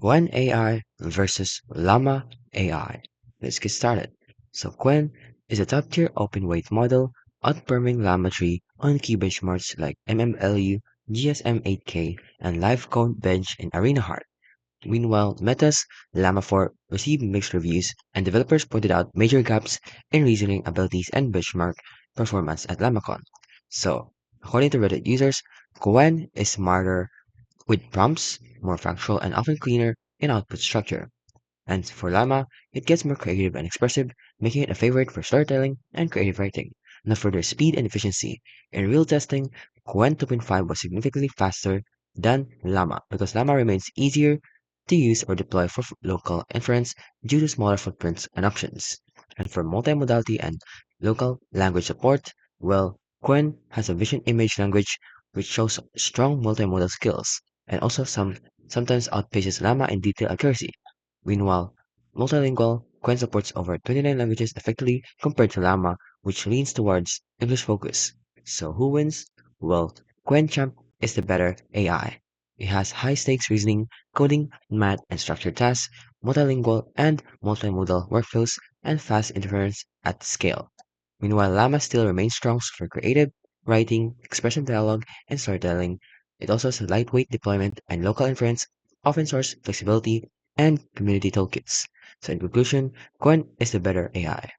Qwen AI versus Llama AI. Let's get started. So Qwen is a top-tier open-weight model outperforming Llama 3 on key benchmarks like MMLU, GSM-8K, and live code bench in Arena Heart. Meanwhile, Meta's Llama 4 received mixed reviews, and developers pointed out major gaps in reasoning abilities and benchmark performance at LlamaCon. So, according to Reddit users, Qwen is smarter with prompts, more factual, and often cleaner in output structure. And for Llama, it gets more creative and expressive, making it a favorite for storytelling and creative writing. Now for their speed and efficiency. In real testing, Qwen 2.5 was significantly faster than Llama because Llama remains easier to use or deploy for local inference due to smaller footprints and options. And for multimodality and local language support, well, Qwen has a vision image language which shows strong multimodal skills and also sometimes outpaces Llama in detail accuracy. Meanwhile, multilingual, Quen supports over 29 languages effectively compared to Llama, which leans towards English focus. So who wins? Well, QuenChamp is the better AI. It has high stakes reasoning, coding, math, and structured tasks, multilingual and multimodal workflows, and fast inference at scale. Meanwhile, Llama still remains strong for creative, writing, expressive dialogue, and storytelling. It also has a lightweight deployment and local inference, open source flexibility, and community toolkits. So in conclusion, Quen is the better AI.